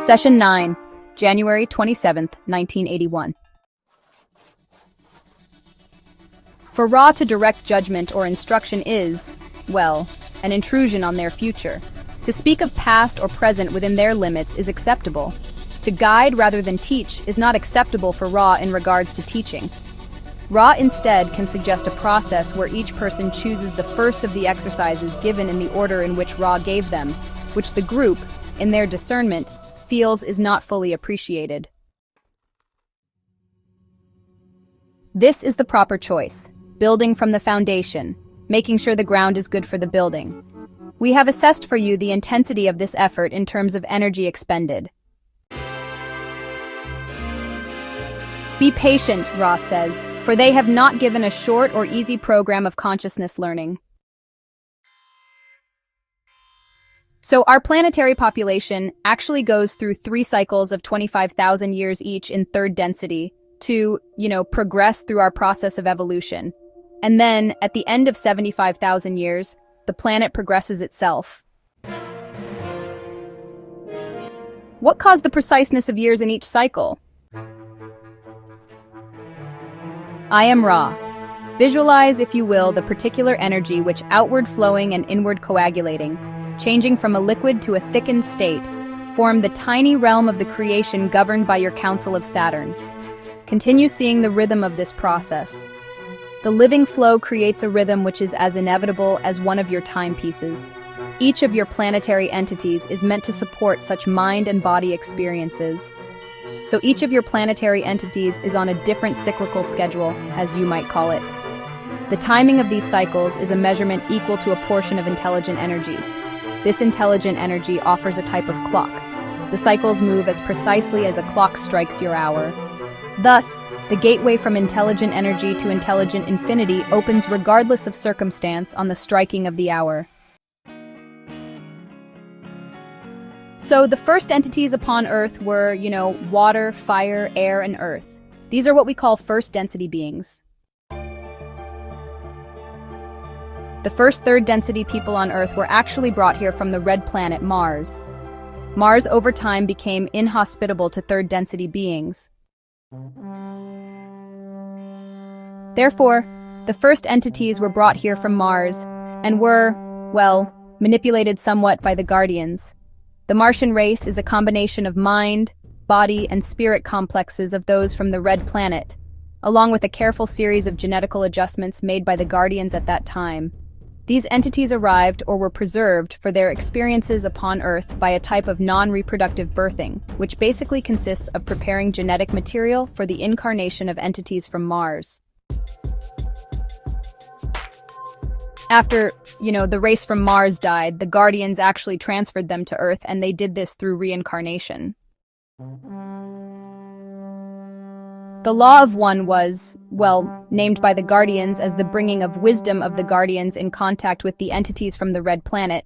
Session 9, January 27th, 1981. For Ra to direct judgment or instruction is, well, an intrusion on their future. To speak of past or present within their limits is acceptable. To guide rather than teach is not acceptable for Ra in regards to teaching. Ra instead can suggest a process where each person chooses the first of the exercises given in the order in which Ra gave them, which the group, in their discernment, feels is not fully appreciated. This is the proper choice, building from the foundation, making sure the ground is good for the building. We have assessed for you the intensity of this effort in terms of energy expended. Be patient, Ra says, for they have not given a short or easy program of consciousness learning. So our planetary population actually goes through 3 cycles of 25,000 years each in third density to, progress through our process of evolution. And then, at the end of 75,000 years, the planet progresses itself. What caused the preciseness of years in each cycle? I am Ra. Visualize, if you will, the particular energy which outward flowing and inward coagulating, changing from a liquid to a thickened state, form the tiny realm of the creation governed by your council of Saturn. Continue seeing the rhythm of this process. The living flow creates a rhythm which is as inevitable as one of your timepieces. Each of your planetary entities is meant to support such mind and body experiences. So each of your planetary entities is on a different cyclical schedule, as you might call it. The timing of these cycles is a measurement equal to a portion of intelligent energy. This intelligent energy offers a type of clock. The cycles move as precisely as a clock strikes your hour. Thus, the gateway from intelligent energy to intelligent infinity opens regardless of circumstance on the striking of the hour. So the first entities upon Earth were, water, fire, air, and earth. These are what we call first density beings. The first third density people on Earth were actually brought here from the red planet Mars. Mars over time became inhospitable to third density beings. Therefore, the first entities were brought here from Mars and were, manipulated somewhat by the Guardians. The Martian race is a combination of mind, body, and spirit complexes of those from the red planet, along with a careful series of genetical adjustments made by the Guardians at that time. These entities arrived or were preserved for their experiences upon Earth by a type of non-reproductive birthing, which basically consists of preparing genetic material for the incarnation of entities from Mars. After, the race from Mars died, the Guardians actually transferred them to Earth, and they did this through reincarnation. The Law of One was, named by the Guardians as the bringing of wisdom of the Guardians in contact with the entities from the red planet.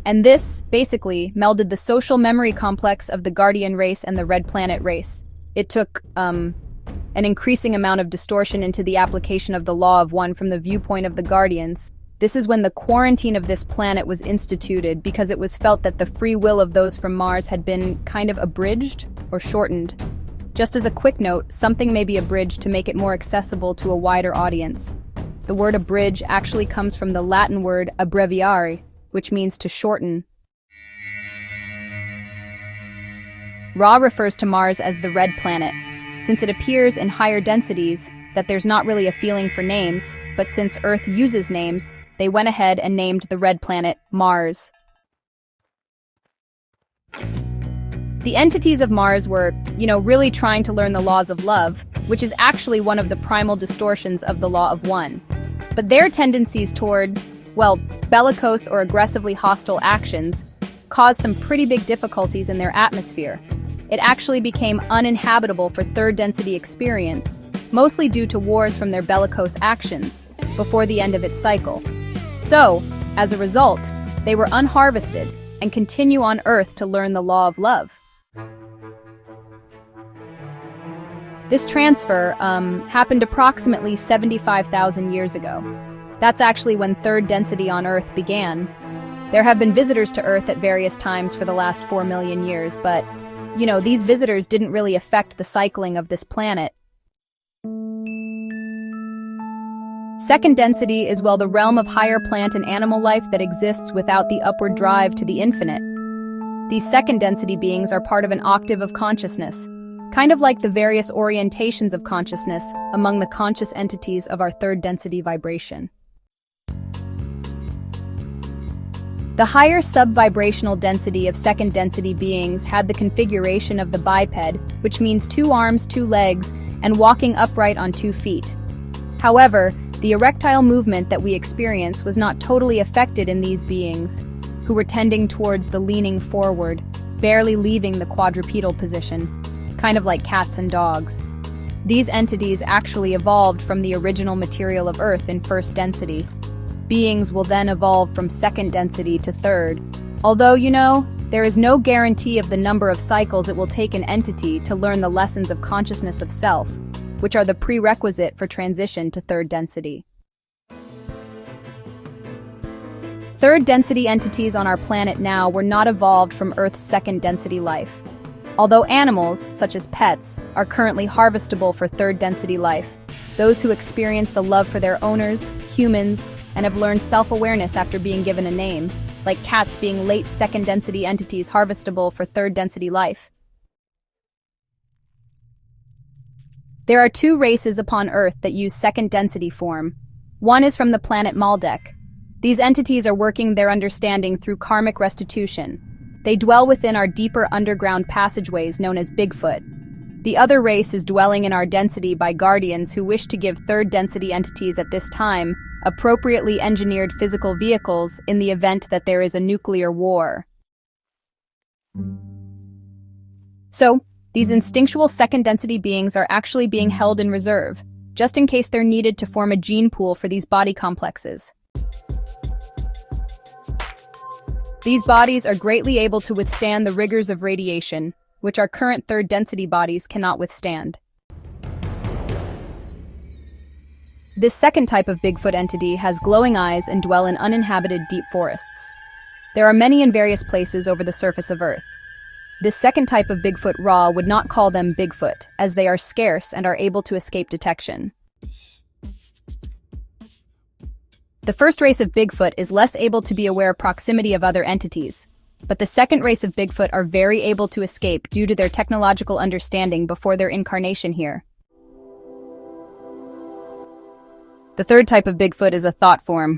And this, basically, melded the social memory complex of the Guardian race and the red planet race. It took, an increasing amount of distortion into the application of the Law of One from the viewpoint of the Guardians. This is when the quarantine of this planet was instituted because it was felt that the free will of those from Mars had been kind of abridged or shortened. Just as a quick note, something may be abridged to make it more accessible to a wider audience. The word abridge actually comes from the Latin word abbreviare, which means to shorten. Ra refers to Mars as the red planet, since it appears in higher densities that there's not really a feeling for names, but since Earth uses names, they went ahead and named the red planet Mars. The entities of Mars were, really trying to learn the laws of love, which is actually one of the primal distortions of the Law of One. But their tendencies toward, bellicose or aggressively hostile actions caused some pretty big difficulties in their atmosphere. It actually became uninhabitable for third density experience, mostly due to wars from their bellicose actions, before the end of its cycle. So, as a result, they were unharvested and continue on Earth to learn the law of love. This transfer happened approximately 75,000 years ago. That's actually when third density on Earth began. There have been visitors to Earth at various times for the last 4 million years, but These visitors didn't really affect the cycling of this planet. Second density is, well, the realm of higher plant and animal life that exists without the upward drive to the infinite. These second density beings are part of an octave of consciousness, kind of like the various orientations of consciousness among the conscious entities of our third density vibration. The higher sub-vibrational density of second density beings had the configuration of the biped, which means 2 arms, 2 legs, and walking upright on 2 feet. However, the erectile movement that we experience was not totally affected in these beings, who were tending towards the leaning forward, barely leaving the quadrupedal position, kind of like cats and dogs. These entities actually evolved from the original material of Earth in first density. Beings will then evolve from second density to third. Although, there is no guarantee of the number of cycles it will take an entity to learn the lessons of consciousness of self, which are the prerequisite for transition to third density. Third density entities on our planet now were not evolved from Earth's second density life. Although animals, such as pets, are currently harvestable for third density life, those who experience the love for their owners, humans, and have learned self-awareness after being given a name, like cats being late second density entities harvestable for third density life. There are 2 races upon Earth that use second density form. One is from the planet Maldek. These entities are working their understanding through karmic restitution. They dwell within our deeper underground passageways known as Bigfoot. The other race is dwelling in our density by guardians who wish to give third density entities at this time appropriately engineered physical vehicles in the event that there is a nuclear war. So, these instinctual second density beings are actually being held in reserve, just in case they're needed to form a gene pool for these body complexes. These bodies are greatly able to withstand the rigors of radiation, which our current third density bodies cannot withstand. This second type of Bigfoot entity has glowing eyes and dwell in uninhabited deep forests. There are many in various places over the surface of Earth. This second type of Bigfoot Ra would not call them Bigfoot, as they are scarce and are able to escape detection. The first race of Bigfoot is less able to be aware of proximity of other entities, but the second race of Bigfoot are very able to escape due to their technological understanding before their incarnation here. The third type of Bigfoot is a thought form,